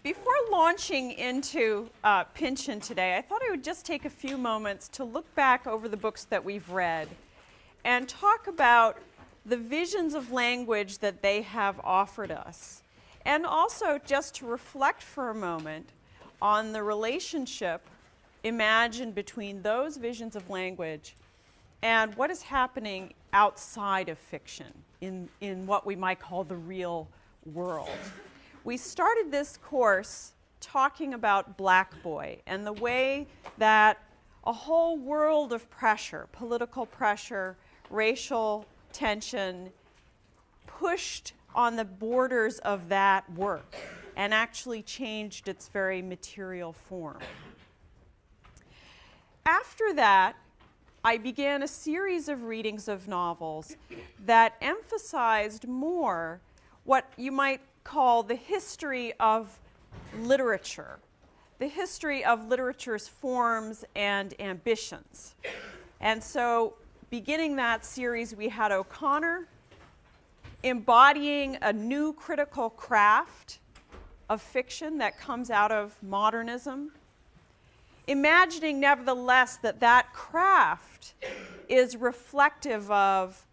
Before launching into Pynchon today, I thought I would just take a few moments to look back over the books that we've read and talk about the visions of language that they have offered us, and also just to reflect for a moment on the relationship imagined between those visions of language and what is happening outside of fiction in what we might call the real world. We started this course talking about Black Boy and the way that a whole world of pressure, political pressure, racial tension, pushed on the borders of that work and actually changed its very material form. After that, I began a series of readings of novels that emphasized more what you might call the history of literature, the history of literature's forms and ambitions. And so, beginning that series, we had O'Connor embodying a new critical craft of fiction that comes out of modernism, imagining nevertheless that that craft is reflective of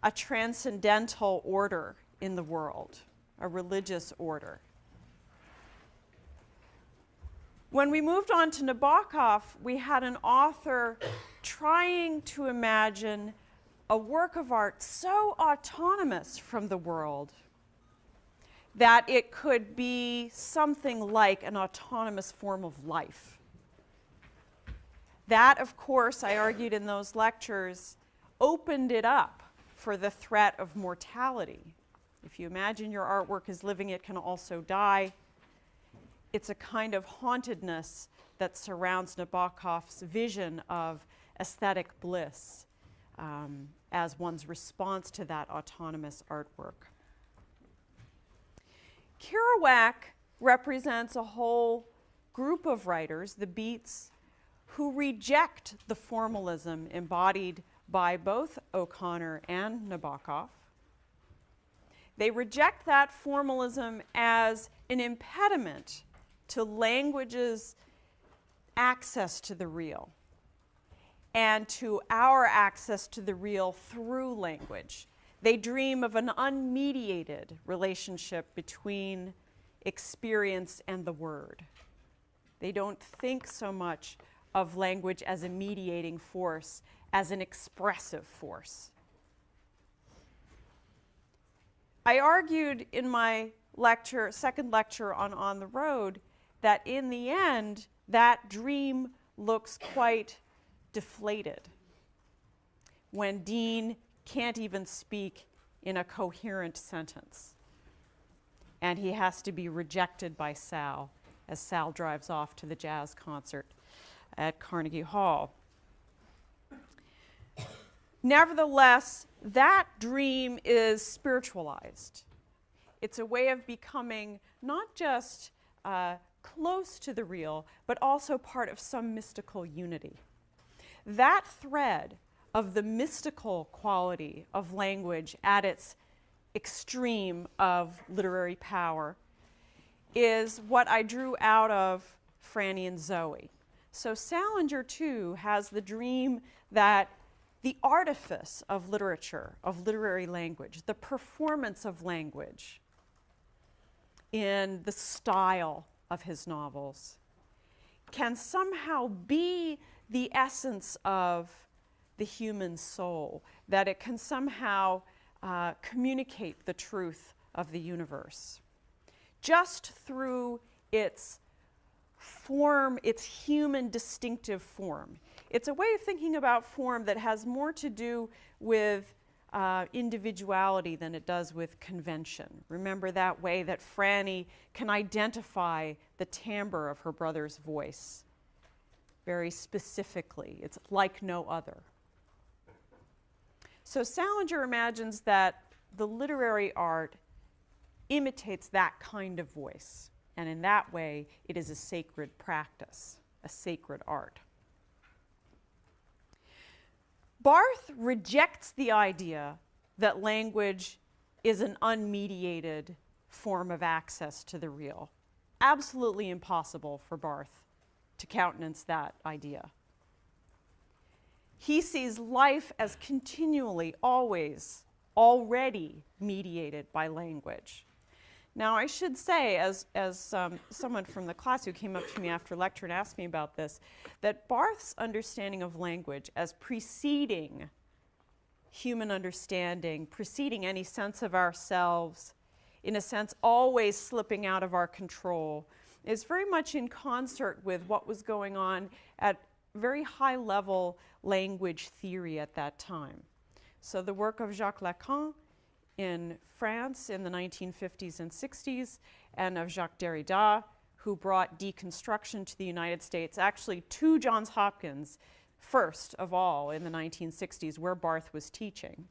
a transcendental order in the world, a religious order. When we moved on to Nabokov, we had an author trying to imagine a work of art so autonomous from the world that it could be something like an autonomous form of life. That, of course, I argued in those lectures, opened it up for the threat of mortality. If you imagine your artwork is living, it can also die. It's a kind of hauntedness that surrounds Nabokov's vision of aesthetic bliss as one's response to that autonomous artwork. Kerouac represents a whole group of writers, the Beats, who reject the formalism embodied by both O'Connor and Nabokov. They reject that formalism as an impediment to language's access to the real and to our access to the real through language. They dream of an unmediated relationship between experience and the word. They don't think so much of language as a mediating force, as an expressive force. I argued in my second lecture on the Road, that in the end, that dream looks quite deflated when Dean can't even speak in a coherent sentence. And he has to be rejected by Sal as Sal drives off to the jazz concert at Carnegie Hall. Nevertheless, that dream is spiritualized. It's a way of becoming not just close to the real, but also part of some mystical unity. That thread of the mystical quality of language at its extreme of literary power is what I drew out of Franny and Zoe. So Salinger, too, has the dream that the artifice of literature, of literary language, the performance of language in the style of his novels can somehow be the essence of the human soul, that it can somehow communicate the truth of the universe just through its form, its human distinctive form. It's a way of thinking about form that has more to do with individuality than it does with convention. Remember that way that Franny can identify the timbre of her brother's voice very specifically. It's like no other. So Salinger imagines that the literary art imitates that kind of voice, and in that way it is a sacred practice, a sacred art. Barth rejects the idea that language is an unmediated form of access to the real, absolutely impossible for Barth to countenance that idea. He sees life as continually, always, already mediated by language. Now, I should say, as someone from the class who came up to me after lecture and asked me about this, that Barth's understanding of language as preceding human understanding, preceding any sense of ourselves, in a sense always slipping out of our control, is very much in concert with what was going on at very high level language theory at that time. So the work of Jacques Lacan in France in the 1950s and 60s, and of Jacques Derrida, who brought deconstruction to the United States, actually to Johns Hopkins first of all in the 1960s, where Barth was teaching.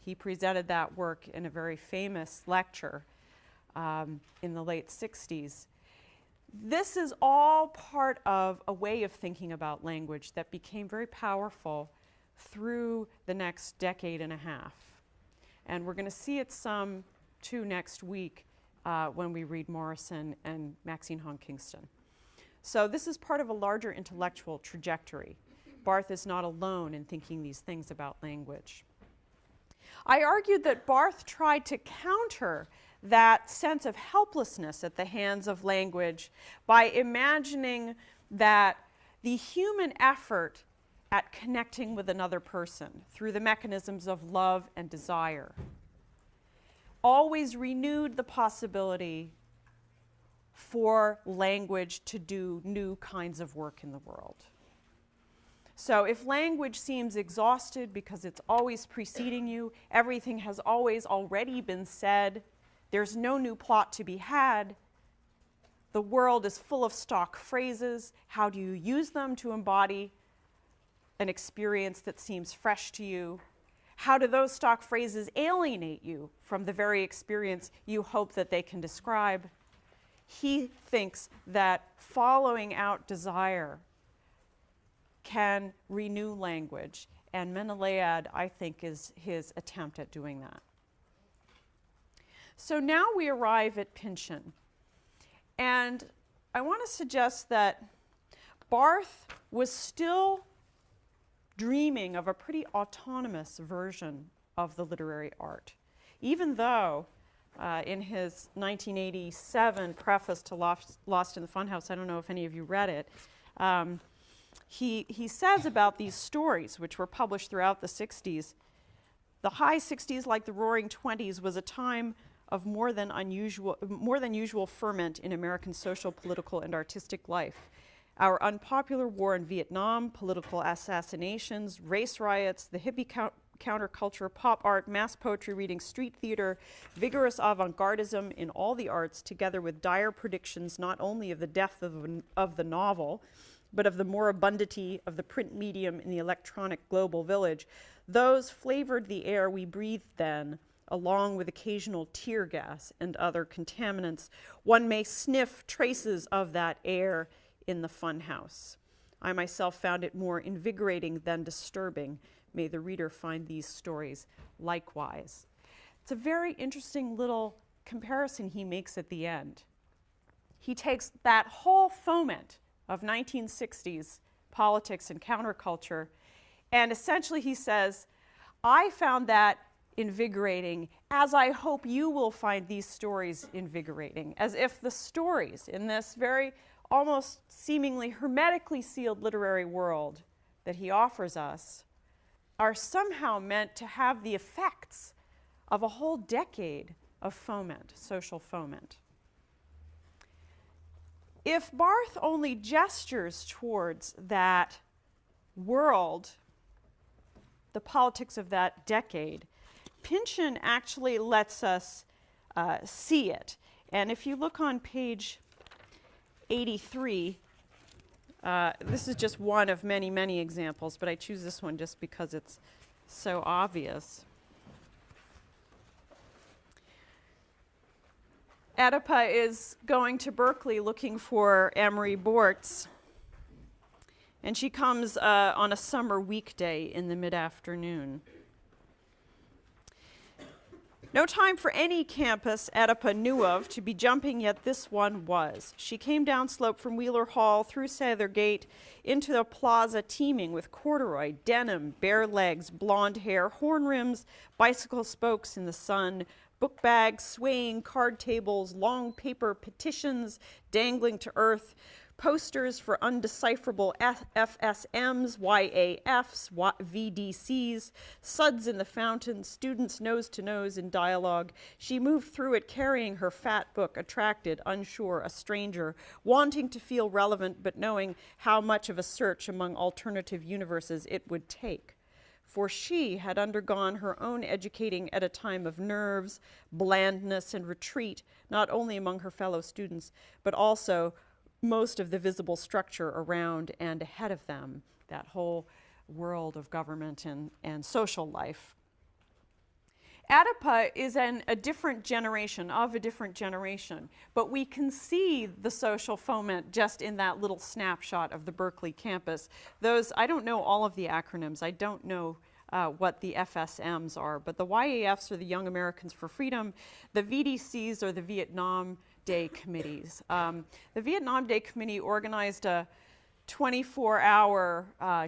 He presented that work in a very famous lecture in the late 60s. This is all part of a way of thinking about language that became very powerful through the next decade and a half. And we're going to see it some too next week when we read Morrison and Maxine Hong Kingston. So this is part of a larger intellectual trajectory. Barth is not alone in thinking these things about language. I argued that Barth tried to counter that sense of helplessness at the hands of language by imagining that the human effort at connecting with another person through the mechanisms of love and desire always renewed the possibility for language to do new kinds of work in the world. So if language seems exhausted because it's always preceding you, everything has always already been said, there's no new plot to be had, the world is full of stock phrases, how do you use them to embody an experience that seems fresh to you? How do those stock phrases alienate you from the very experience you hope that they can describe? He thinks that following out desire can renew language, and Menelaad, I think, is his attempt at doing that. So now we arrive at Pynchon, and I want to suggest that Barth was still dreaming of a pretty autonomous version of the literary art, even though in his 1987 preface to Lost in the Funhouse, I don't know if any of you read it, he says about these stories, which were published throughout the 60s, the high 60s, like the roaring 20s, was a time of more than usual ferment in American social, political, and artistic life. Our unpopular war in Vietnam, political assassinations, race riots, the hippie counterculture, pop art, mass poetry reading, street theater, vigorous avant-gardism in all the arts, together with dire predictions not only of the death of the novel, but of the moribundity of the print medium in the electronic global village, those flavored the air we breathed then, along with occasional tear gas and other contaminants. One may sniff traces of that air in the funhouse. I myself found it more invigorating than disturbing. May the reader find these stories likewise. It's a very interesting little comparison he makes at the end. He takes that whole foment of 1960s politics and counterculture, and essentially he says, I found that invigorating, as I hope you will find these stories invigorating, as if the stories in this very almost seemingly hermetically sealed literary world that he offers us are somehow meant to have the effects of a whole decade of foment, social foment. If Barth only gestures towards that world, the politics of that decade, Pynchon actually lets us see it. And if you look on page 83, this is just one of many, many examples, but I choose this one just because it's so obvious. Oedipa is going to Berkeley looking for Amory Bortz, and she comes on a summer weekday in the mid-afternoon. No time for any campus Oedipa knew of to be jumping, yet this one was. She came down slope from Wheeler Hall, through Sather Gate, into the plaza teeming with corduroy, denim, bare legs, blonde hair, horn rims, bicycle spokes in the sun, book bags swaying, card tables, long paper petitions dangling to earth, posters for undecipherable FSMs, YAFs, VDCs, suds in the fountain, students nose to nose in dialogue. She moved through it carrying her fat book, attracted, unsure, a stranger, wanting to feel relevant but knowing how much of a search among alternative universes it would take. For she had undergone her own educating at a time of nerves, blandness, and retreat, not only among her fellow students, but also most of the visible structure around and ahead of them, that whole world of government and social life. Oedipa is a different generation, but we can see the social foment just in that little snapshot of the Berkeley campus. Those, I don't know all of the acronyms. I don't know what the FSMs are, but the YAFs are the Young Americans for Freedom. The VDCs are the Vietnam Day Committees. The Vietnam Day Committee organized a 24-hour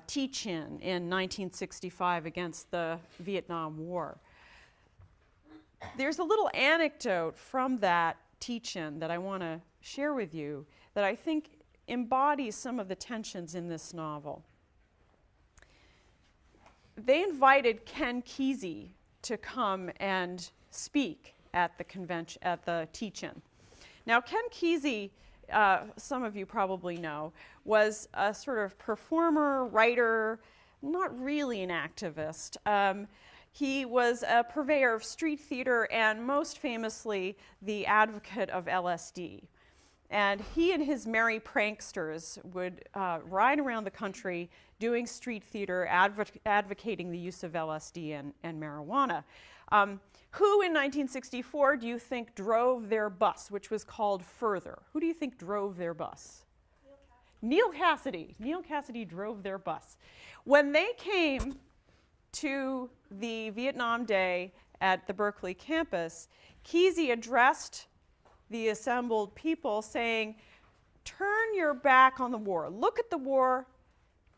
teach-in in 1965 against the Vietnam War. There's a little anecdote from that teach-in that I want to share with you that I think embodies some of the tensions in this novel. They invited Ken Kesey to come and speak at the convention, at the teach-in. Now, Ken Kesey, some of you probably know, was a sort of performer, writer, not really an activist. He was a purveyor of street theater and most famously the advocate of LSD. And he and his merry pranksters would ride around the country doing street theater, advocating the use of LSD and marijuana. Who in 1964 do you think drove their bus, which was called Further? Who do you think drove their bus? Neal Cassady. Neal Cassady drove their bus. When they came to the Vietnam Day at the Berkeley campus, Kesey addressed the assembled people saying, turn your back on the war. Look at the war,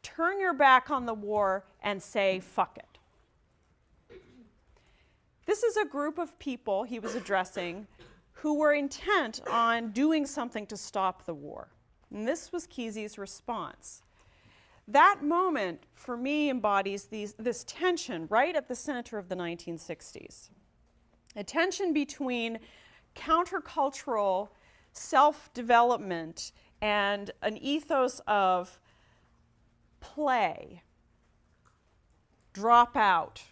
turn your back on the war, and say, fuck it. This is a group of people he was addressing who were intent on doing something to stop the war. And this was Kesey's response. That moment, for me, embodies this tension right at the center of the 1960s. A tension between countercultural self-development and an ethos of play, drop out,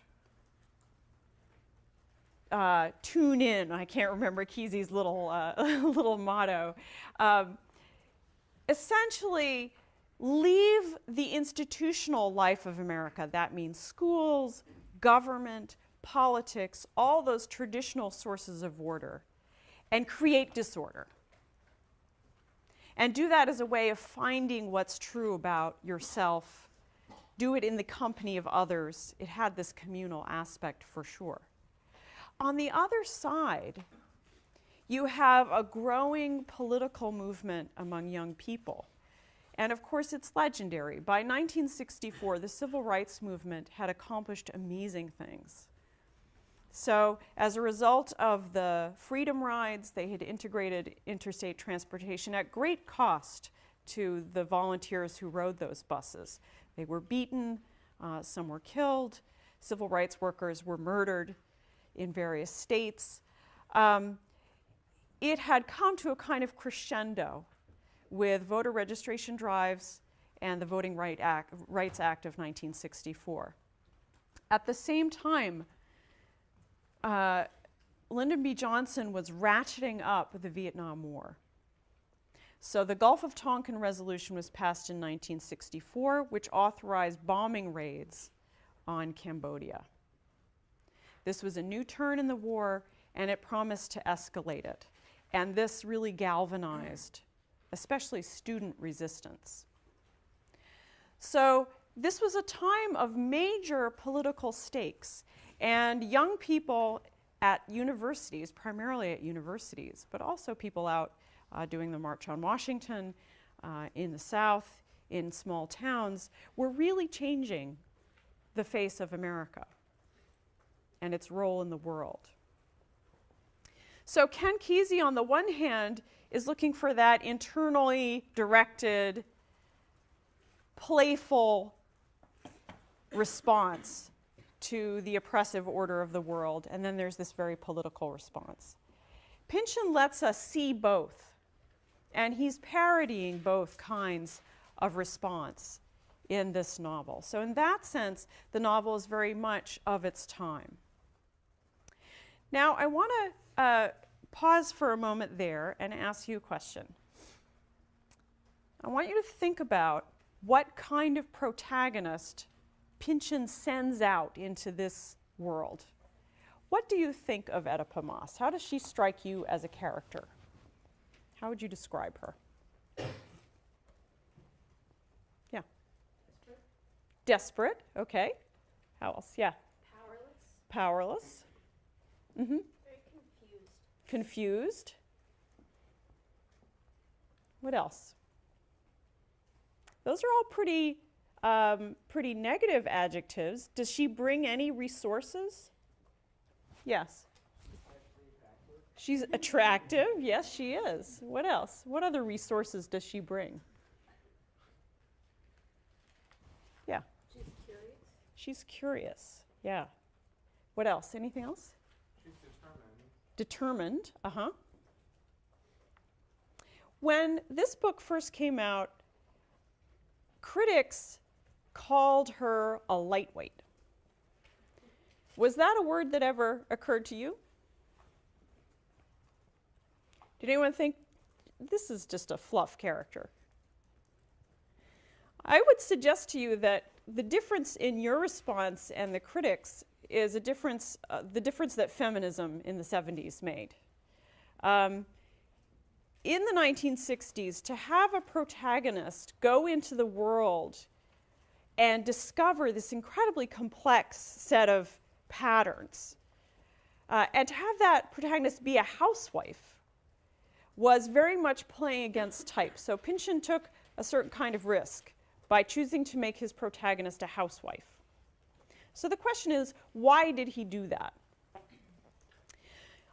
tune in. I can't remember Kesey's little motto. Essentially, leave the institutional life of America. That means schools, government, politics, all those traditional sources of order, and create disorder. And do that as a way of finding what's true about yourself. Do it in the company of others. It had this communal aspect for sure. On the other side, you have a growing political movement among young people. And of course, it's legendary. By 1964, the civil rights movement had accomplished amazing things. So as a result of the freedom rides, they had integrated interstate transportation at great cost to the volunteers who rode those buses. They were beaten, some were killed, civil rights workers were murdered in various states. It had come to a kind of crescendo with voter registration drives and the Voting Rights Act of 1964. At the same time, Lyndon B. Johnson was ratcheting up the Vietnam War. So the Gulf of Tonkin Resolution was passed in 1964, which authorized bombing raids on Cambodia. This was a new turn in the war, and it promised to escalate it. And this really galvanized, especially student resistance. So this was a time of major political stakes, and young people at universities, primarily at universities, but also people out doing the March on Washington in the South, in small towns, were really changing the face of America and its role in the world. So Ken Kesey, on the one hand, is looking for that internally directed, playful response to the oppressive order of the world, and then there's this very political response. Pynchon lets us see both, and he's parodying both kinds of response in this novel. So in that sense, the novel is very much of its time. Now, I want to pause for a moment there and ask you a question. I want you to think about what kind of protagonist Pynchon sends out into this world. What do you think of Oedipa Maas? How does she strike you as a character? How would you describe her? Yeah. Desperate, okay. How else? Yeah. Powerless. Mm-hmm. Very confused. Confused. What else? Those are all pretty negative adjectives. Does she bring any resources? Yes. She's attractive. Yes, she is. What else? What other resources does she bring? Yeah. She's curious. She's curious. Yeah. What else? Anything else? She's determined. Determined. Uh-huh. When this book first came out, critics called her a lightweight. Was that a word that ever occurred to you? Did anyone think this is just a fluff character? I would suggest to you that the difference in your response and the critics is a difference, the difference that feminism in the 70s made. In the 1960s, to have a protagonist go into the world and discover this incredibly complex set of patterns, and to have that protagonist be a housewife was very much playing against type. So Pynchon took a certain kind of risk by choosing to make his protagonist a housewife. So the question is, why did he do that?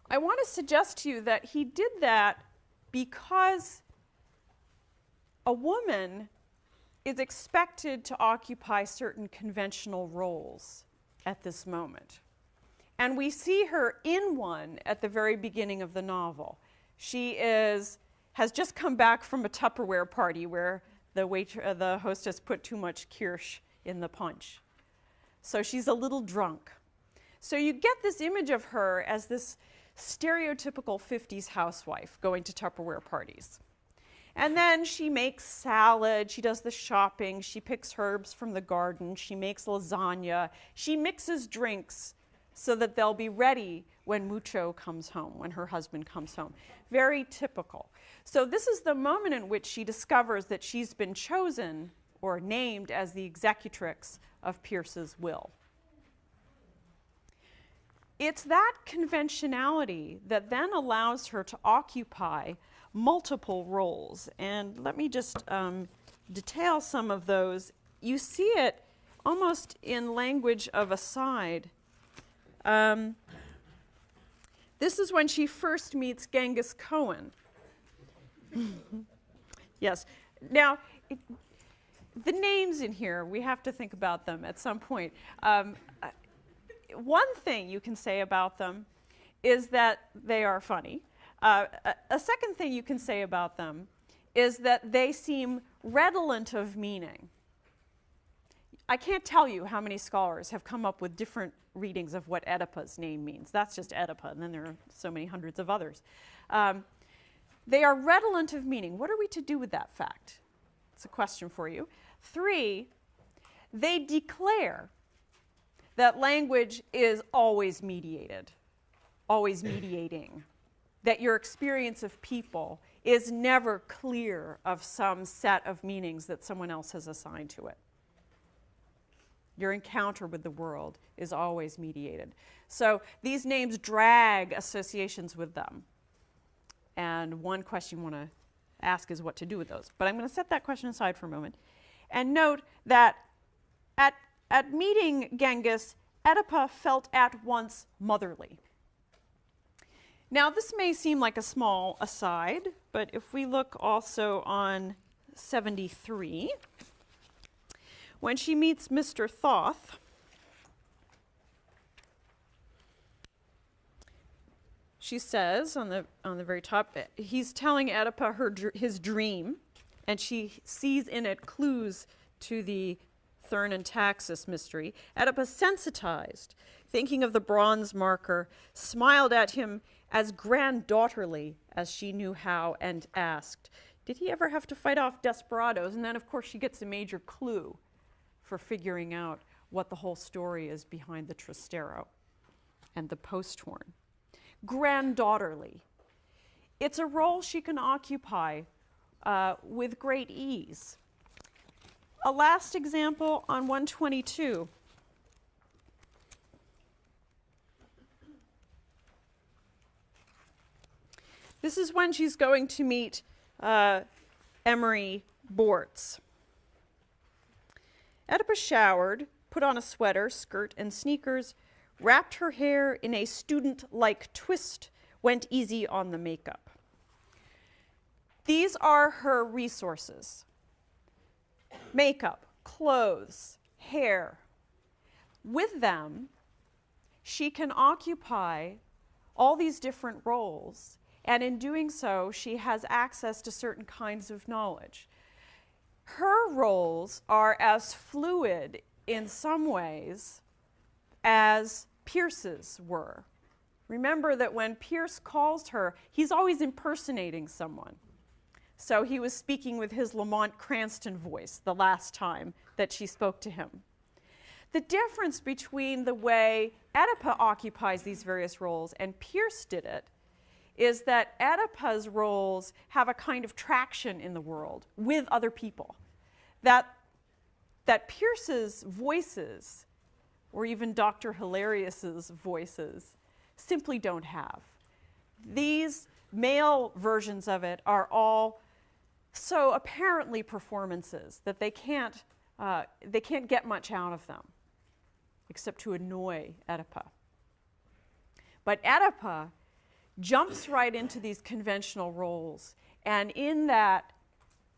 I want to suggest to you that he did that because a woman is expected to occupy certain conventional roles at this moment. And we see her in one at the very beginning of the novel. She has just come back from a Tupperware party where the hostess put too much kirsch in the punch. So she's a little drunk. So you get this image of her as this stereotypical 50s housewife going to Tupperware parties. And then she makes salad, she does the shopping, she picks herbs from the garden, she makes lasagna, she mixes drinks so that they'll be ready when Mucho comes home, when her husband comes home. Very typical. So this is the moment in which she discovers that she's been chosen or named as the executrix of Pierce's will. It's that conventionality that then allows her to occupy multiple roles. And let me just detail some of those. You see it almost in language of aside. This is when she first meets Genghis Khan. Yes. Now, the names in here, we have to think about them at some point. One thing you can say about them is that they are funny. A second thing you can say about them is that they seem redolent of meaning. I can't tell you how many scholars have come up with different readings of what Oedipa's name means. That's just Oedipa, and then there are so many hundreds of others. They are redolent of meaning. What are we to do with that fact? It's a question for you. 3, they declare that language is always mediated, always mediating, that your experience of people is never clear of some set of meanings that someone else has assigned to it. Your encounter with the world is always mediated. So these names drag associations with them. And one question you want to ask is what to do with those. But I'm going to set that question aside for a moment and note that at meeting Genghis, Oedipa felt at once motherly. Now, this may seem like a small aside, but if we look also on 73, when she meets Mr. Thoth, she says on the very top, he's telling Oedipa his dream, and she sees in it clues to the Thurn and Taxis mystery. Oedipa, sensitized, thinking of the bronze marker, smiled at him as granddaughterly as she knew how and asked, did he ever have to fight off desperados? And then, of course, she gets a major clue for figuring out what the whole story is behind the Trastero and the post-horn. Granddaughterly. It's a role she can occupy with great ease. A last example on 122. This is when she's going to meet Emery Bortz. Oedipa showered, put on a sweater, skirt, and sneakers, wrapped her hair in a student-like twist, went easy on the makeup. These are her resources. Makeup, clothes, hair. With them, she can occupy all these different roles, and in doing so, she has access to certain kinds of knowledge. Her roles are as fluid in some ways as Pierce's were. Remember that when Pierce calls her, he's always impersonating someone. So he was speaking with his Lamont Cranston voice the last time that she spoke to him. The difference between the way Oedipa occupies these various roles and Pierce did it is that Oedipa's roles have a kind of traction in the world with other people that Pierce's voices, or even Dr. Hilarious's voices, simply don't have. These male versions of it are all so apparently performances that they can't get much out of them except to annoy Oedipa. But Oedipa jumps right into these conventional roles, and in that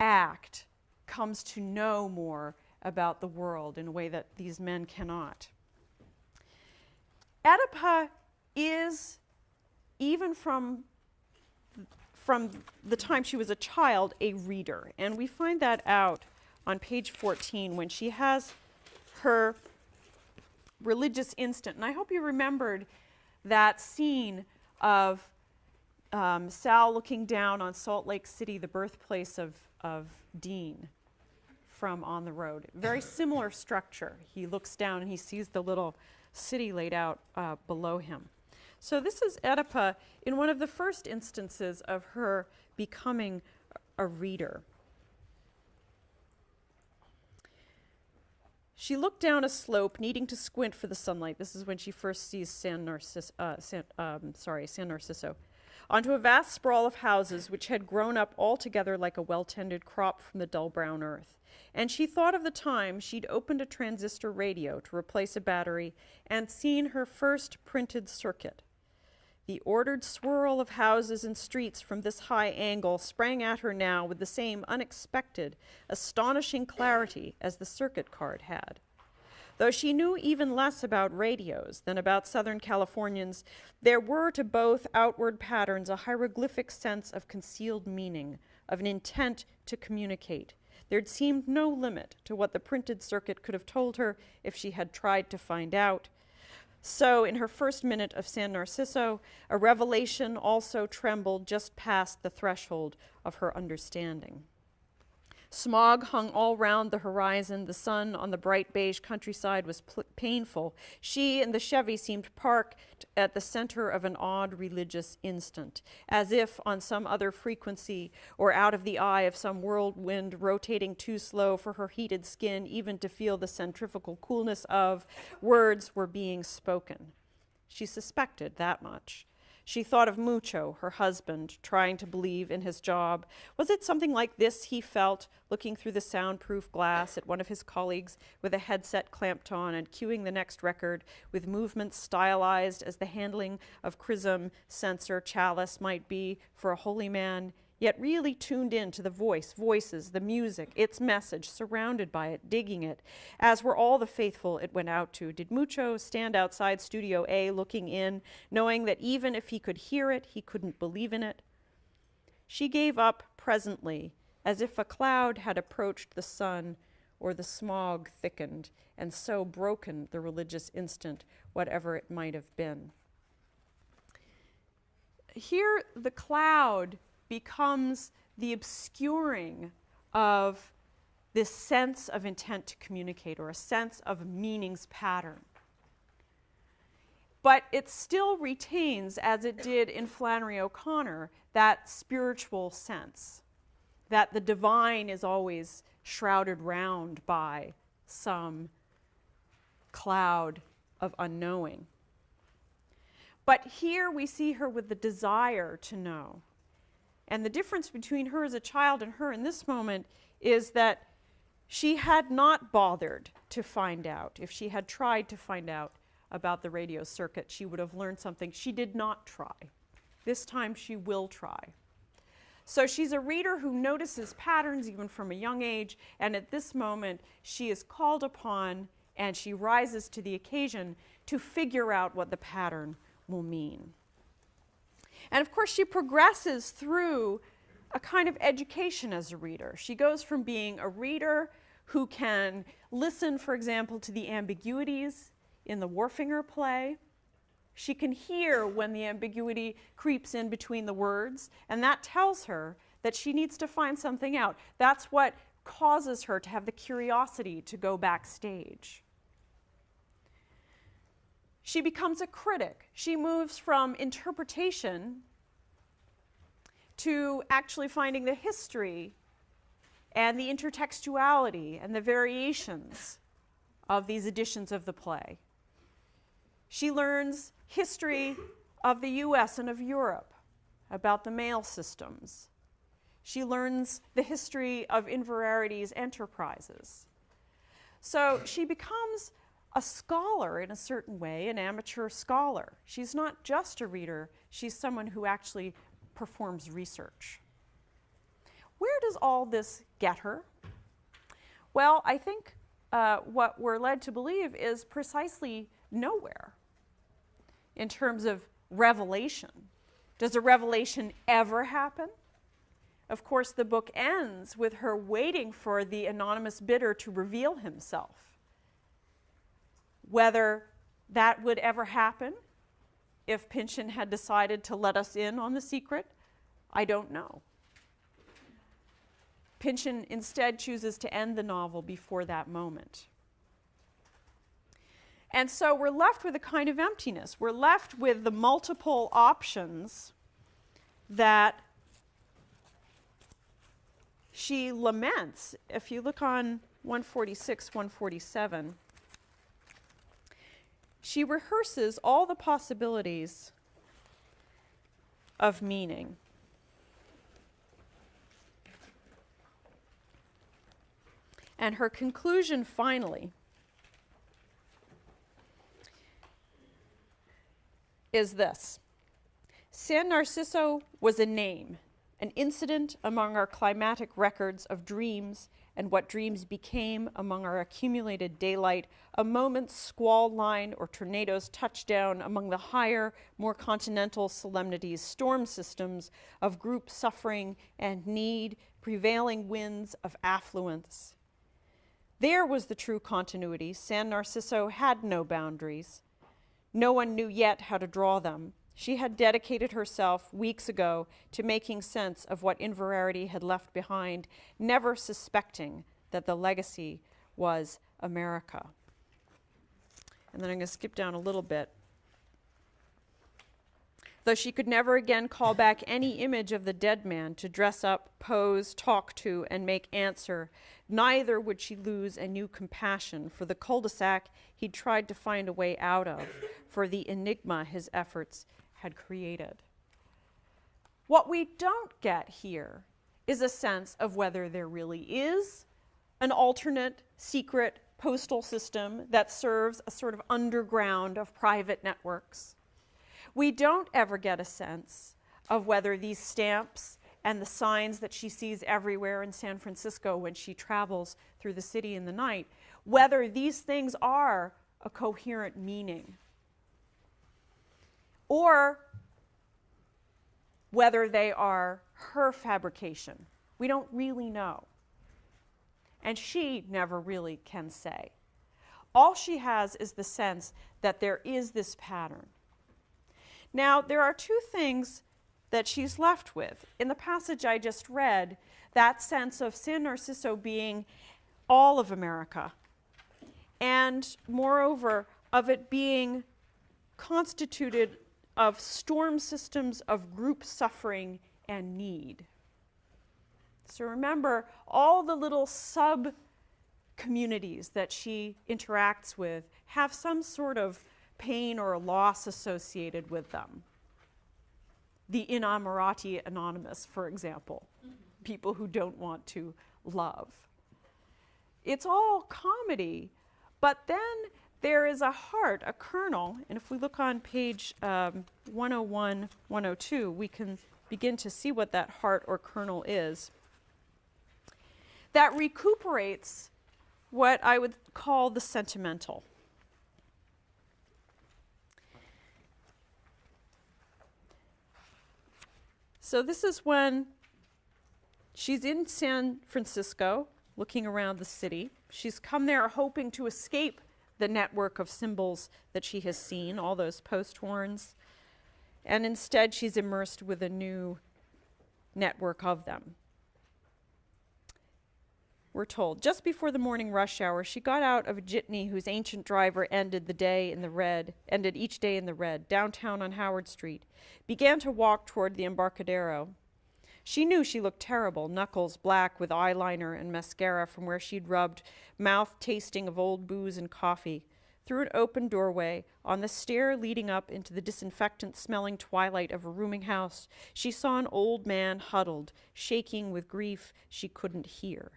act comes to know more about the world in a way that these men cannot. Oedipa is, even from the time she was a child, a reader. And we find that out on page 14 when she has her religious instant. And I hope you remembered that scene of Sal looking down on Salt Lake City, the birthplace of Dean, from On the Road. Very similar structure. He looks down and he sees the little city laid out below him. So this is Oedipa in one of the first instances of her becoming a reader. She looked down a slope, needing to squint for the sunlight. This is when she first sees San Narciso, onto a vast sprawl of houses which had grown up all together like a well-tended crop from the dull brown earth. And she thought of the time she'd opened a transistor radio to replace a battery and seen her first printed circuit. The ordered swirl of houses and streets from this high angle sprang at her now with the same unexpected, astonishing clarity as the circuit card had. Though she knew even less about radios than about Southern Californians, there were to both outward patterns a hieroglyphic sense of concealed meaning, of an intent to communicate. There'd seemed no limit to what the printed circuit could have told her if she had tried to find out. So, in her first minute of San Narciso, a revelation also trembled just past the threshold of her understanding. Smog hung all round the horizon. The sun on the bright beige countryside was painful. She and the Chevy seemed parked at the center of an odd religious instant, as if on some other frequency or out of the eye of some whirlwind rotating too slow for her heated skin even to feel the centrifugal coolness of words were being spoken. She suspected that much. She thought of Mucho, her husband, trying to believe in his job. Was it something like this he felt, looking through the soundproof glass at one of his colleagues with a headset clamped on and cueing the next record with movements stylized as the handling of chrism, censer, chalice might be for a holy man, yet really tuned in to the voices, the music, its message, surrounded by it, digging it, as were all the faithful it went out to? Did Mucho stand outside Studio A looking in, knowing that even if he could hear it, he couldn't believe in it? She gave up presently, as if a cloud had approached the sun or the smog thickened and so broken the religious instant, whatever it might have been. Here, the cloud becomes the obscuring of this sense of intent to communicate or a sense of meanings pattern. But it still retains, as it did in Flannery O'Connor, that spiritual sense that the divine is always shrouded round by some cloud of unknowing. But here we see her with the desire to know. And the difference between her as a child and her in this moment is that she had not bothered to find out. If she had tried to find out about the radio circuit, she would have learned something. She did not try. This time she will try. So she's a reader who notices patterns even from a young age, and at this moment she is called upon and she rises to the occasion to figure out what the pattern will mean. And of course, she progresses through a kind of education as a reader. She goes from being a reader who can listen, for example, to the ambiguities in the Wharfinger play. She can hear when the ambiguity creeps in between the words, and that tells her that she needs to find something out. That's what causes her to have the curiosity to go backstage. She becomes a critic. She moves from interpretation to actually finding the history and the intertextuality and the variations of these editions of the play. She learns history of the US and of Europe, about the mail systems. She learns the history of Inverarity's enterprises. So she becomes a scholar in a certain way, an amateur scholar. She's not just a reader, she's someone who actually performs research. Where does all this get her? Well, I think what we're led to believe is precisely nowhere in terms of revelation. Does a revelation ever happen? Of course, the book ends with her waiting for the anonymous bidder to reveal himself. Whether that would ever happen if Pynchon had decided to let us in on the secret, I don't know. Pynchon instead chooses to end the novel before that moment. And so we're left with a kind of emptiness. We're left with the multiple options that she laments. If you look on 146, 147, she rehearses all the possibilities of meaning. And her conclusion finally is this: San Narciso was a name, an incident among our climatic records of dreams and what dreams became among our accumulated daylight, a moment's squall line or tornado's touchdown among the higher, more continental solemnities, storm systems of group suffering and need, prevailing winds of affluence. There was the true continuity. San Narciso had no boundaries. No one knew yet how to draw them. She had dedicated herself weeks ago to making sense of what Inverarity had left behind, never suspecting that the legacy was America. And then I'm going to skip down a little bit. Though she could never again call back any image of the dead man to dress up, pose, talk to, and make answer, neither would she lose a new compassion for the cul-de-sac he'd tried to find a way out of, for the enigma his efforts had created. What we don't get here is a sense of whether there really is an alternate, secret postal system that serves a sort of underground of private networks. We don't ever get a sense of whether these stamps and the signs that she sees everywhere in San Francisco when she travels through the city in the night, whether these things are a coherent meaning, or whether they are her fabrication. We don't really know. And she never really can say. All she has is the sense that there is this pattern. Now, there are two things that she's left with. In the passage I just read, that sense of San Narciso being all of America, and moreover, of it being constituted of storm systems of group suffering and need. So remember, all the little sub-communities that she interacts with have some sort of pain or loss associated with them. The Inamorati Anonymous, for example, people who don't want to love. It's all comedy, but then there is a heart, a kernel, and if we look on page 101, 102, we can begin to see what that heart or kernel is, that recuperates what I would call the sentimental. So this is when she's in San Francisco, looking around the city. She's come there hoping to escape the network of symbols that she has seen, all those post horns, and instead she's immersed with a new network of them. We're told, just before the morning rush hour, she got out of a jitney whose ancient driver ended each day in the red, downtown on Howard Street, began to walk toward the Embarcadero. She knew she looked terrible, knuckles black with eyeliner and mascara from where she'd rubbed, mouth tasting of old booze and coffee. Through an open doorway, on the stair leading up into the disinfectant-smelling twilight of a rooming house, she saw an old man huddled, shaking with grief she couldn't hear.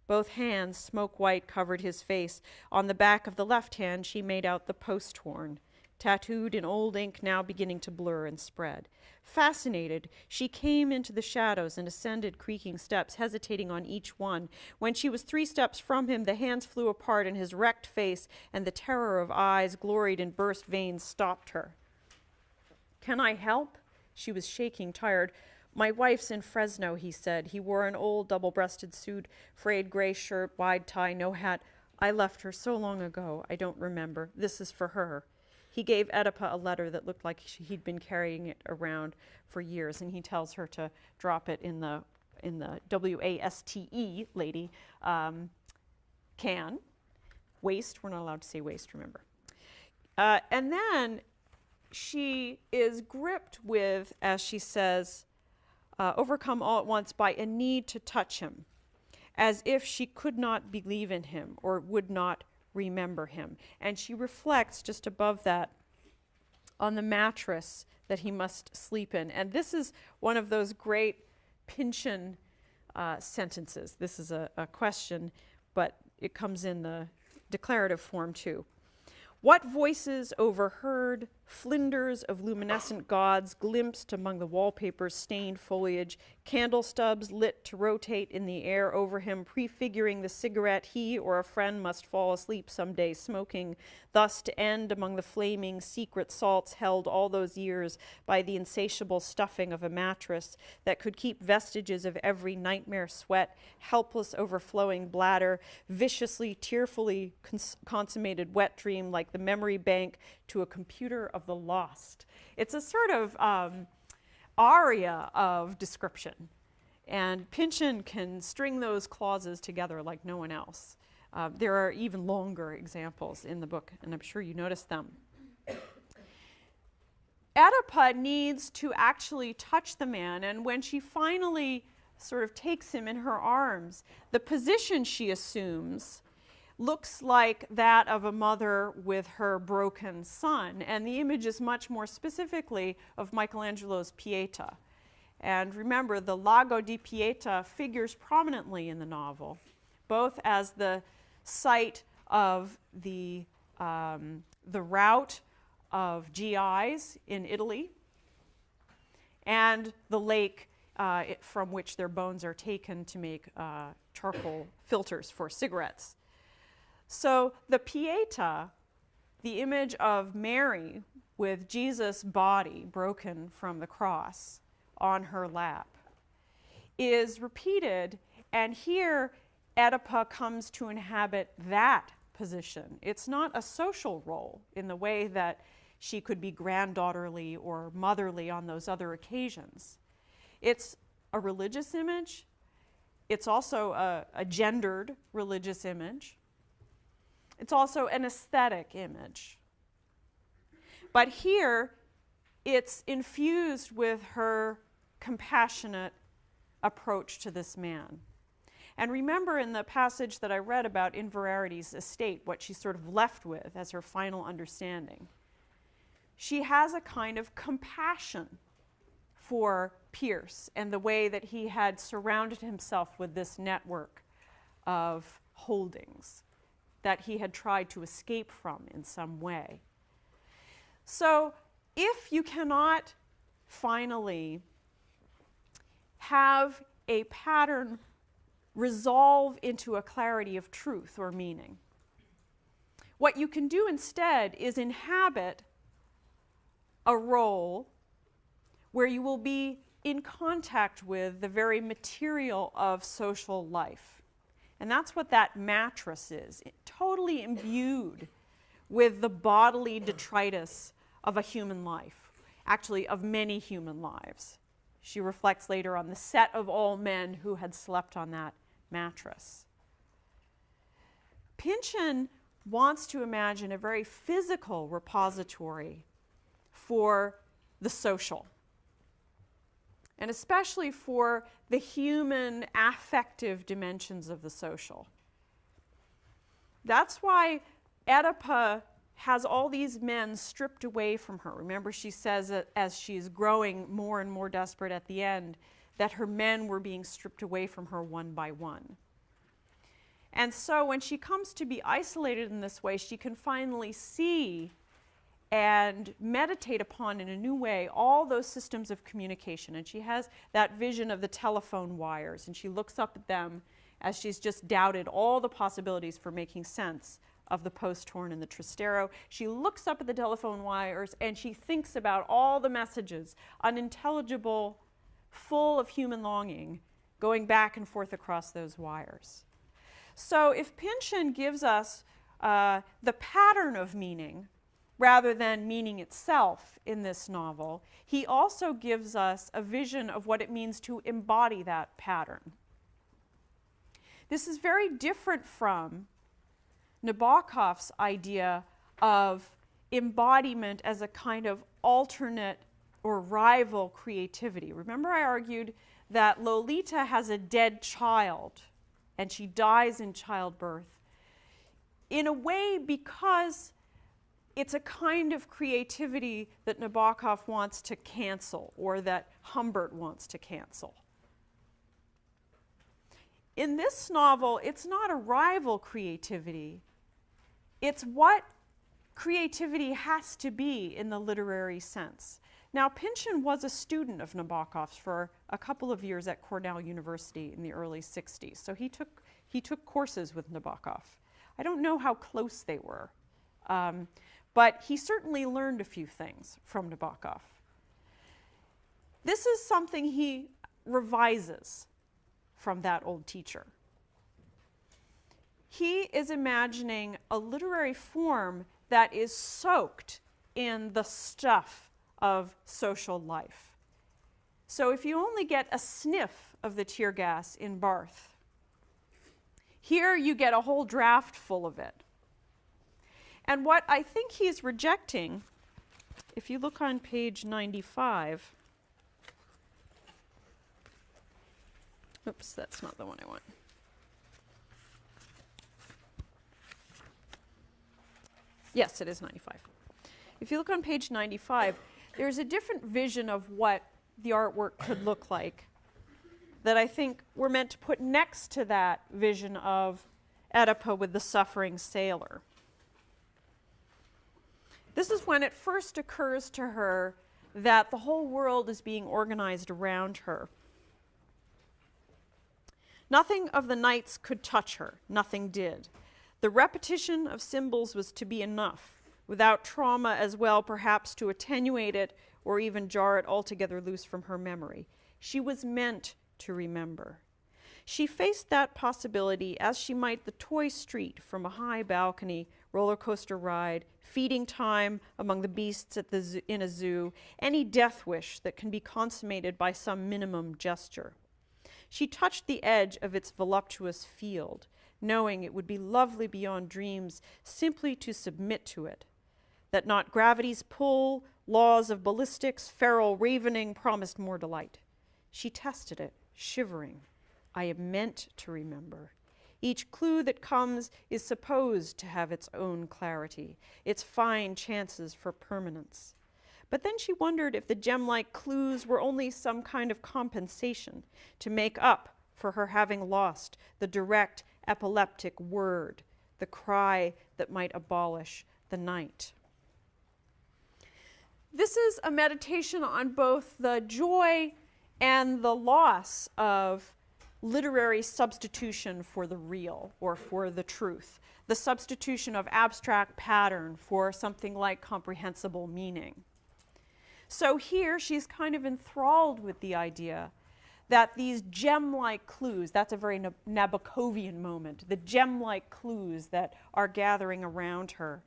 Both hands, smoke-white, covered his face. On the back of the left hand, she made out the post horn, tattooed in old ink now beginning to blur and spread. Fascinated, she came into the shadows and ascended creaking steps, hesitating on each one. When she was 3 steps from him, the hands flew apart and his wrecked face and the terror of eyes gloried in burst veins stopped her. "Can I help?" She was shaking, tired. "My wife's in Fresno," he said. He wore an old double-breasted suit, frayed gray shirt, wide tie, no hat. "I left her so long ago, I don't remember. This is for her." He gave Oedipa a letter that looked like he'd been carrying it around for years, and he tells her to drop it in the WASTE lady can. Waste, we're not allowed to say waste, remember. And then she is gripped with, as she says, overcome all at once by a need to touch him, as if she could not believe in him or would not remember him. And she reflects just above that on the mattress that he must sleep in. And this is one of those great Pynchon sentences. This is a question, but it comes in the declarative form too. What voices overheard, flinders of luminescent gods glimpsed among the wallpaper's stained foliage, candle stubs lit to rotate in the air over him, prefiguring the cigarette he or a friend must fall asleep someday smoking, thus to end among the flaming secret salts held all those years by the insatiable stuffing of a mattress that could keep vestiges of every nightmare sweat, helpless overflowing bladder, viciously, tearfully consummated wet dream like the memory bank to a computer of of the lost. It's a sort of aria of description. And Pynchon can string those clauses together like no one else. There are even longer examples in the book, and I'm sure you noticed them. Oedipa needs to actually touch the man, and when she finally sort of takes him in her arms, the position she assumes looks like that of a mother with her broken son, and the image is much more specifically of Michelangelo's Pieta. And remember, the Lago di Pieta figures prominently in the novel, both as the site of the route of GIs in Italy and the lake from which their bones are taken to make charcoal filters for cigarettes. So the Pieta, the image of Mary with Jesus' body broken from the cross on her lap, is repeated, and here Oedipa comes to inhabit that position. It's not a social role in the way that she could be granddaughterly or motherly on those other occasions. It's a religious image. It's also a gendered religious image. It's also an aesthetic image. But here, it's infused with her compassionate approach to this man. And remember in the passage that I read about Inverarity's estate, what she's sort of left with as her final understanding. She has a kind of compassion for Pierce and the way that he had surrounded himself with this network of holdings that he had tried to escape from in some way. So if you cannot finally have a pattern resolve into a clarity of truth or meaning, what you can do instead is inhabit a role where you will be in contact with the very material of social life. And that's what that mattress is, totally imbued with the bodily detritus of a human life, actually of many human lives. She reflects later on the set of all men who had slept on that mattress. Pynchon wants to imagine a very physical repository for the social, and especially for the human affective dimensions of the social. That's why Oedipa has all these men stripped away from her. Remember, she says that as she's growing more and more desperate at the end, that her men were being stripped away from her one by one. And so when she comes to be isolated in this way, she can finally see and meditate upon in a new way all those systems of communication. And she has that vision of the telephone wires, and she looks up at them as she's just doubted all the possibilities for making sense of the post horn and the Trastero. She looks up at the telephone wires and she thinks about all the messages, unintelligible, full of human longing, going back and forth across those wires. So if Pynchon gives us the pattern of meaning rather than meaning itself in this novel, he also gives us a vision of what it means to embody that pattern. This is very different from Nabokov's idea of embodiment as a kind of alternate or rival creativity. Remember, I argued that Lolita has a dead child and she dies in childbirth in a way because it's a kind of creativity that Nabokov wants to cancel or that Humbert wants to cancel. In this novel, it's not a rival creativity. It's what creativity has to be in the literary sense. Now, Pynchon was a student of Nabokov's for a couple of years at Cornell University in the early 60s. So he took courses with Nabokov. I don't know how close they were, but he certainly learned a few things from Nabokov. This is something he revises from that old teacher. He is imagining a literary form that is soaked in the stuff of social life. So if you only get a sniff of the tear gas in Barth, here you get a whole draft full of it. And what I think he's rejecting, if you look on page 95, oops, that's not the one I want. Yes, it is 95. If you look on page 95, there's a different vision of what the artwork could look like that I think we're meant to put next to that vision of Oedipa with the suffering sailor. This is when it first occurs to her that the whole world is being organized around her. Nothing of the nights could touch her. Nothing did. The repetition of symbols was to be enough, without trauma as well, perhaps to attenuate it or even jar it altogether loose from her memory. She was meant to remember. She faced that possibility as she might the toy street from a high balcony, roller coaster ride, feeding time among the beasts at the in a zoo, any death wish that can be consummated by some minimum gesture. She touched the edge of its voluptuous field, knowing it would be lovely beyond dreams simply to submit to it, that not gravity's pull, laws of ballistics, feral ravening promised more delight. She tested it, shivering. I am meant to remember. Each clue that comes is supposed to have its own clarity, its fine chances for permanence. But then she wondered if the gem-like clues were only some kind of compensation to make up for her having lost the direct epileptic word, the cry that might abolish the night. This is a meditation on both the joy and the loss of literary substitution for the real or for the truth, the substitution of abstract pattern for something like comprehensible meaning. So here she's kind of enthralled with the idea that these gem-like clues, that's a very Nabokovian moment, the gem-like clues that are gathering around her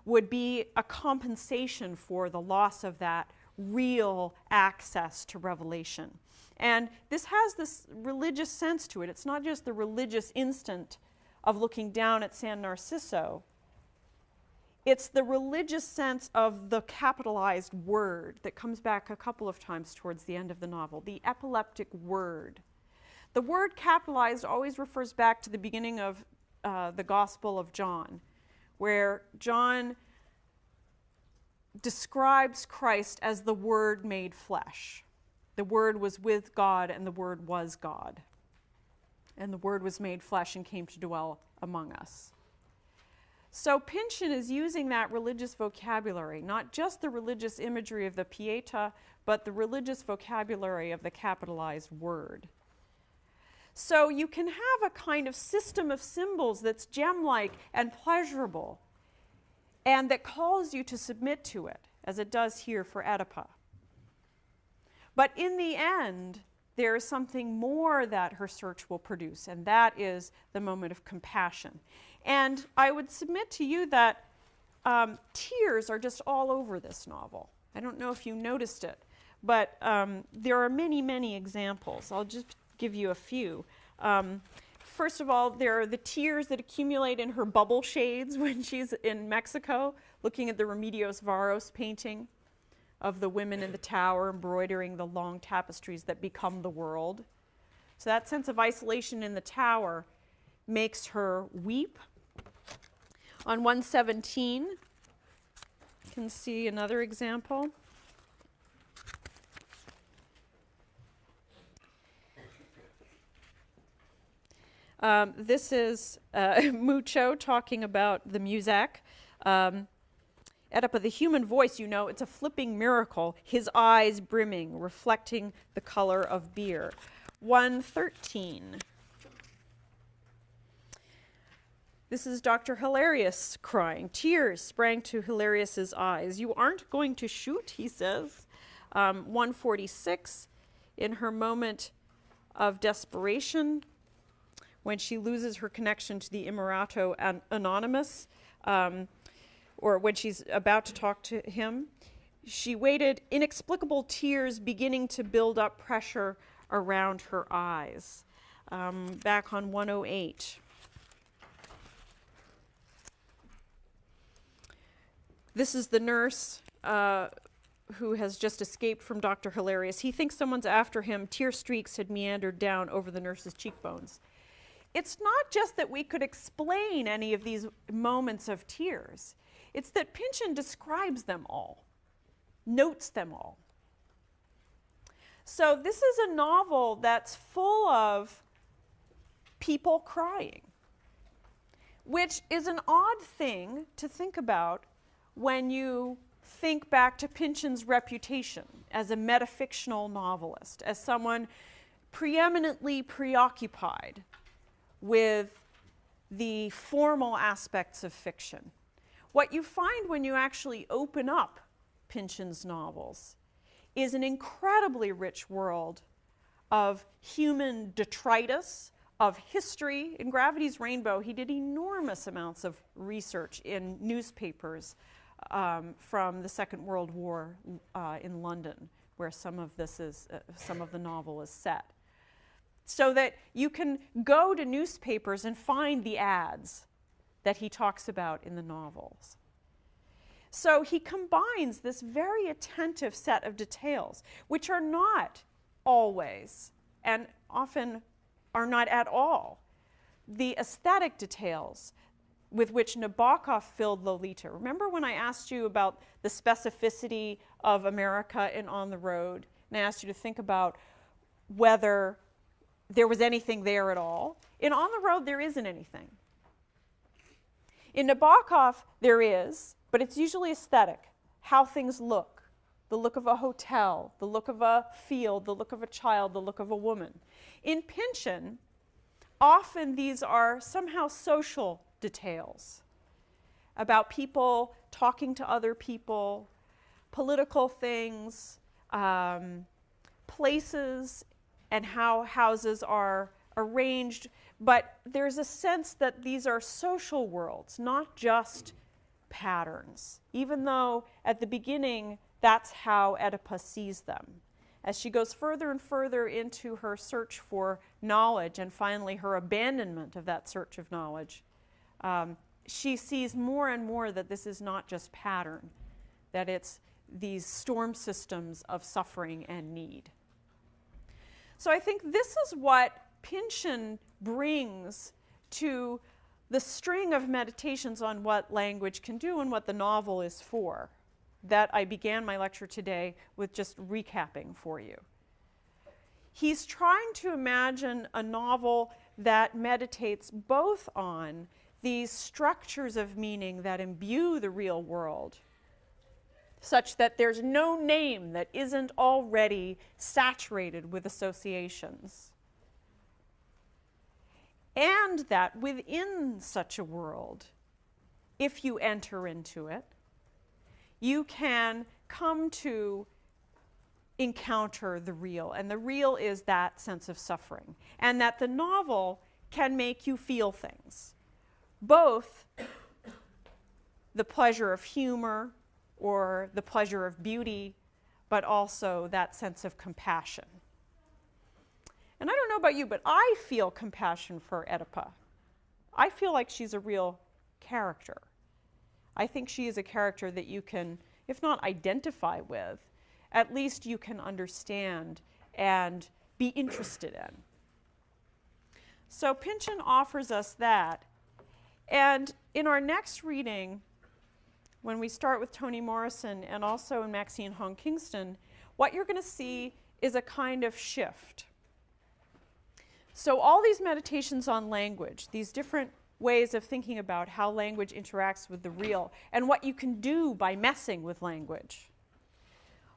would be a compensation for the loss of that real access to revelation. And this has this religious sense to it. It's not just the religious instant of looking down at San Narciso. It's the religious sense of the capitalized word that comes back a couple of times towards the end of the novel, the epileptic word. The word capitalized always refers back to the beginning of the Gospel of John, where John describes Christ as the Word made flesh. The Word was with God, and the Word was God. And the Word was made flesh and came to dwell among us. So Pynchon is using that religious vocabulary, not just the religious imagery of the Pietà, but the religious vocabulary of the capitalized word. So you can have a kind of system of symbols that's gem-like and pleasurable, and that calls you to submit to it, as it does here for Oedipa. But in the end, there is something more that her search will produce, and that is the moment of compassion. And I would submit to you that tears are just all over this novel. I don't know if you noticed it, but there are many, many examples. I'll just give you a few. First of all, there are the tears that accumulate in her bubble shades when she's in Mexico, looking at the Remedios Varo painting of the women in the tower embroidering the long tapestries that become the world. So that sense of isolation in the tower makes her weep. On 117, you can see another example. This is Mucho talking about the Muzak. Oedipa, the human voice, you know, it's a flipping miracle. His eyes brimming, reflecting the color of beer. 113. This is Dr. Hilarious crying. Tears sprang to Hilarious's eyes. You aren't going to shoot, he says. 146, in her moment of desperation, when she loses her connection to the Immerato Anonymous, or when she's about to talk to him, she waited, inexplicable tears beginning to build up pressure around her eyes. Back on 108. This is the nurse who has just escaped from Dr. Hilarious. He thinks someone's after him. Tear streaks had meandered down over the nurse's cheekbones. It's not just that we could explain any of these moments of tears. It's that Pynchon describes them all, notes them all. So this is a novel that's full of people crying, which is an odd thing to think about when you think back to Pynchon's reputation as a metafictional novelist, as someone preeminently preoccupied with the formal aspects of fiction. What you find when you actually open up Pynchon's novels is an incredibly rich world of human detritus, of history. In Gravity's Rainbow, he did enormous amounts of research in newspapers from the Second World War in London, where some of the novel is set. So that you can go to newspapers and find the ads that he talks about in the novels. So he combines this very attentive set of details, which are not always, and often are not at all, the aesthetic details with which Nabokov filled Lolita. Remember when I asked you about the specificity of America in On the Road, and I asked you to think about whether there was anything there at all? In On the Road, there isn't anything. In Nabokov, there is, but it's usually aesthetic, how things look. The look of a hotel, the look of a field, the look of a child, the look of a woman. In Pynchon, often these are somehow social details about people talking to other people, political things, places, and how houses are arranged. But there's a sense that these are social worlds, not just patterns, even though at the beginning that's how Oedipus sees them. As she goes further and further into her search for knowledge and finally her abandonment of that search of knowledge, she sees more and more that this is not just pattern, that it's these storm systems of suffering and need. So I think this is what Pynchon brings to the string of meditations on what language can do and what the novel is for, that I began my lecture today with just recapping for you. He's trying to imagine a novel that meditates both on these structures of meaning that imbue the real world, such that there's no name that isn't already saturated with associations, and that within such a world, if you enter into it, you can come to encounter the real, and the real is that sense of suffering, and that the novel can make you feel things, both the pleasure of humor or the pleasure of beauty, but also that sense of compassion. And I don't know about you, but I feel compassion for Oedipa. I feel like she's a real character. I think she is a character that you can, if not identify with, at least you can understand and be interested in. So Pynchon offers us that. And in our next reading, when we start with Toni Morrison and also in Maxine Hong Kingston, what you're going to see is a kind of shift. So all these meditations on language, these different ways of thinking about how language interacts with the real and what you can do by messing with language,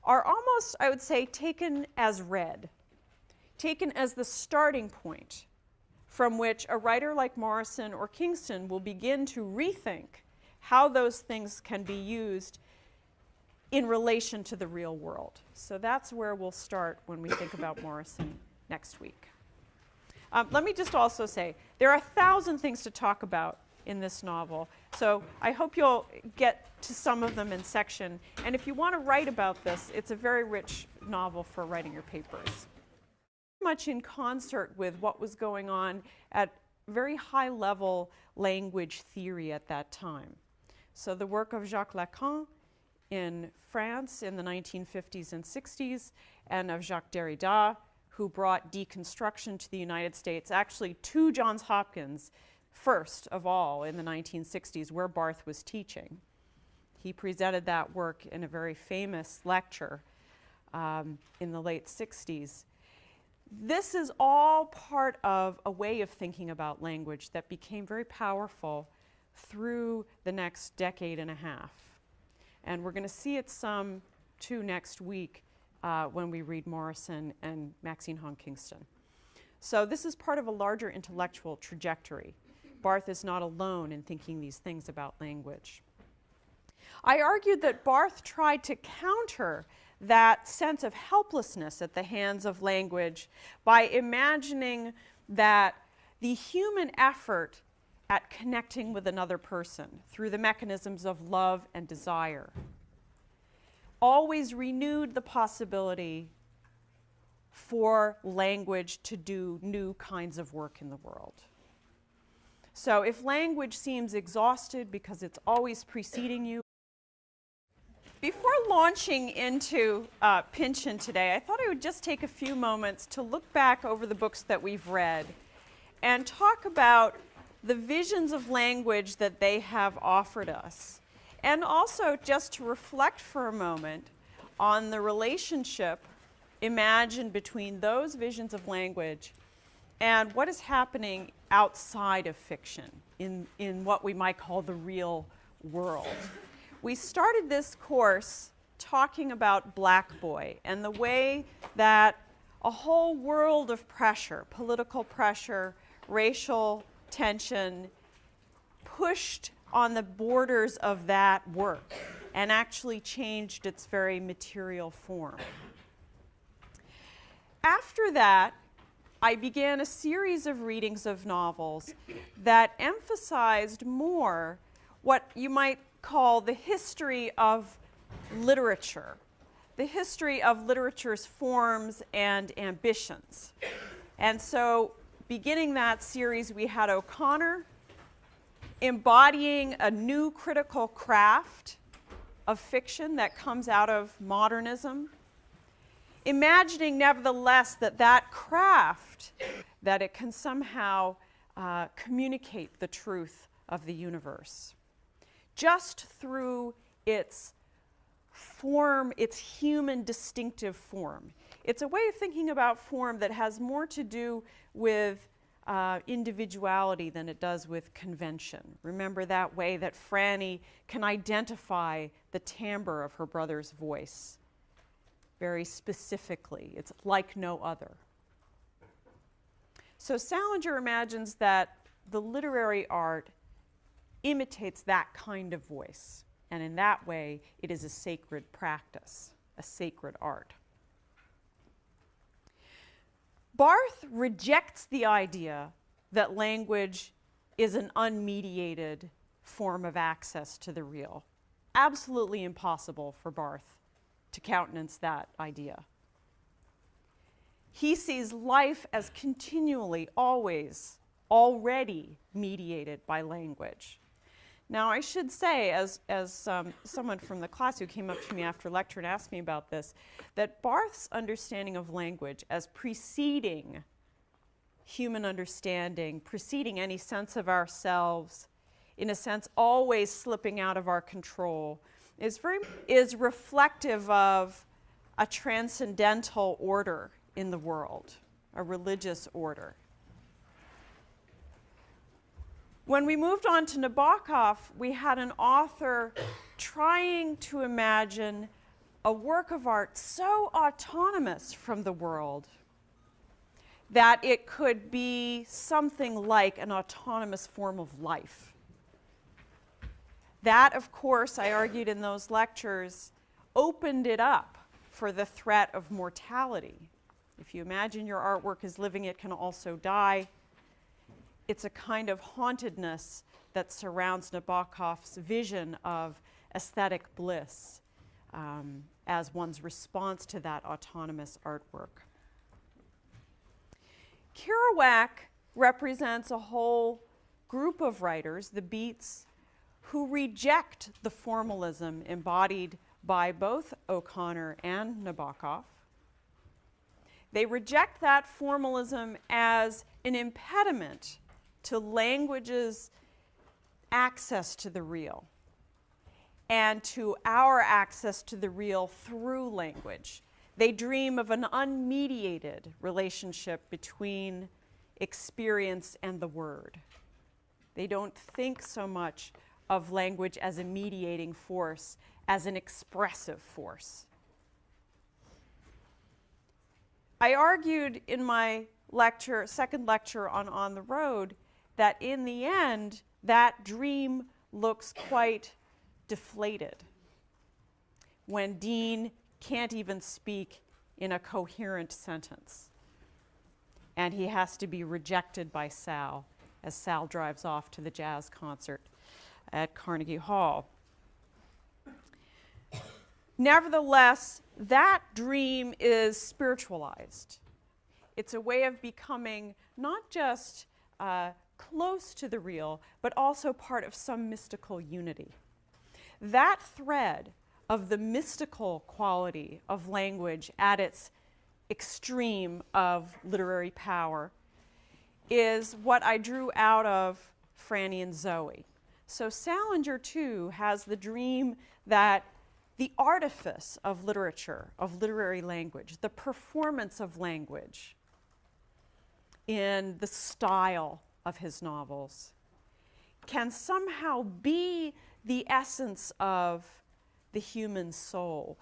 are almost, I would say, taken as read, taken as the starting point from which a writer like Morrison or Kingston will begin to rethink how those things can be used in relation to the real world. So that's where we'll start when we think about Morrison next week. Let me just also say, there are 1,000 things to talk about in this novel. So I hope you'll get to some of them in section. And if you want to write about this, it's a very rich novel for writing your papers. Much in concert with what was going on at very high level language theory at that time. So the work of Jacques Lacan in France in the 1950s and 60s, and of Jacques Derrida, who brought deconstruction to the United States, actually to Johns Hopkins, first of all in the 1960s, where Barthes was teaching. He presented that work in a very famous lecture in the late 60s. This is all part of a way of thinking about language that became very powerful through the next decade and a half. And we're going to see it some too next week when we read Morrison and Maxine Hong Kingston. So this is part of a larger intellectual trajectory. Barthes is not alone in thinking these things about language. I argued that Barthes tried to counter that sense of helplessness at the hands of language by imagining that the human effort at connecting with another person through the mechanisms of love and desire always renewed the possibility for language to do new kinds of work in the world. So if language seems exhausted because it's always preceding you. Before launching into Pynchon today, I thought I would just take a few moments to look back over the books that we've read and talk about the visions of language that they have offered us. And also just to reflect for a moment on the relationship imagined between those visions of language and what is happening outside of fiction in what we might call the real world. We started this course talking about Black Boy and the way that a whole world of pressure, political pressure, racial tension, pushed on the borders of that work and actually changed its very material form. After that, I began a series of readings of novels that emphasized more what you might call the history of literature, the history of literature's forms and ambitions. And so, beginning that series, we had O'Connor embodying a new critical craft of fiction that comes out of modernism, imagining nevertheless that that craft, that it can somehow communicate the truth of the universe just through its form, its human distinctive form. It's a way of thinking about form that has more to do with individuality than it does with convention. Remember that way that Franny can identify the timbre of her brother's voice very specifically. It's like no other. So Salinger imagines that the literary art imitates that kind of voice, and in that way it is a sacred practice, a sacred art. Barthes rejects the idea that language is an unmediated form of access to the real. Absolutely impossible for Barthes to countenance that idea. He sees life as continually, always, already mediated by language. Now, I should say, as someone from the class who came up to me after lecture and asked me about this, that Barthes' understanding of language as preceding human understanding, preceding any sense of ourselves, in a sense always slipping out of our control, is reflective of a transcendental order in the world, a religious order. When we moved on to Nabokov, we had an author trying to imagine a work of art so autonomous from the world that it could be something like an autonomous form of life. That, of course, I argued in those lectures, opened it up for the threat of mortality. If you imagine your artwork is living, it can also die. it's a kind of hauntedness that surrounds Nabokov's vision of aesthetic bliss as one's response to that autonomous artwork. Kerouac represents a whole group of writers, the Beats, who reject the formalism embodied by both O'Connor and Nabokov. They reject that formalism as an impediment to language's access to the real and to our access to the real through language. They dream of an unmediated relationship between experience and the word. They don't think so much of language as a mediating force, as an expressive force. I argued in my lecture, second lecture on the Road, that in the end, that dream looks quite deflated when Dean can't even speak in a coherent sentence. And he has to be rejected by Sal as Sal drives off to the jazz concert at Carnegie Hall. Nevertheless, that dream is spiritualized. It's a way of becoming not just close to the real, but also part of some mystical unity. That thread of the mystical quality of language at its extreme of literary power is what I drew out of Franny and Zoe. So Salinger, too, has the dream that the artifice of literature, of literary language, the performance of language in the style of his novels can somehow be the essence of the human soul,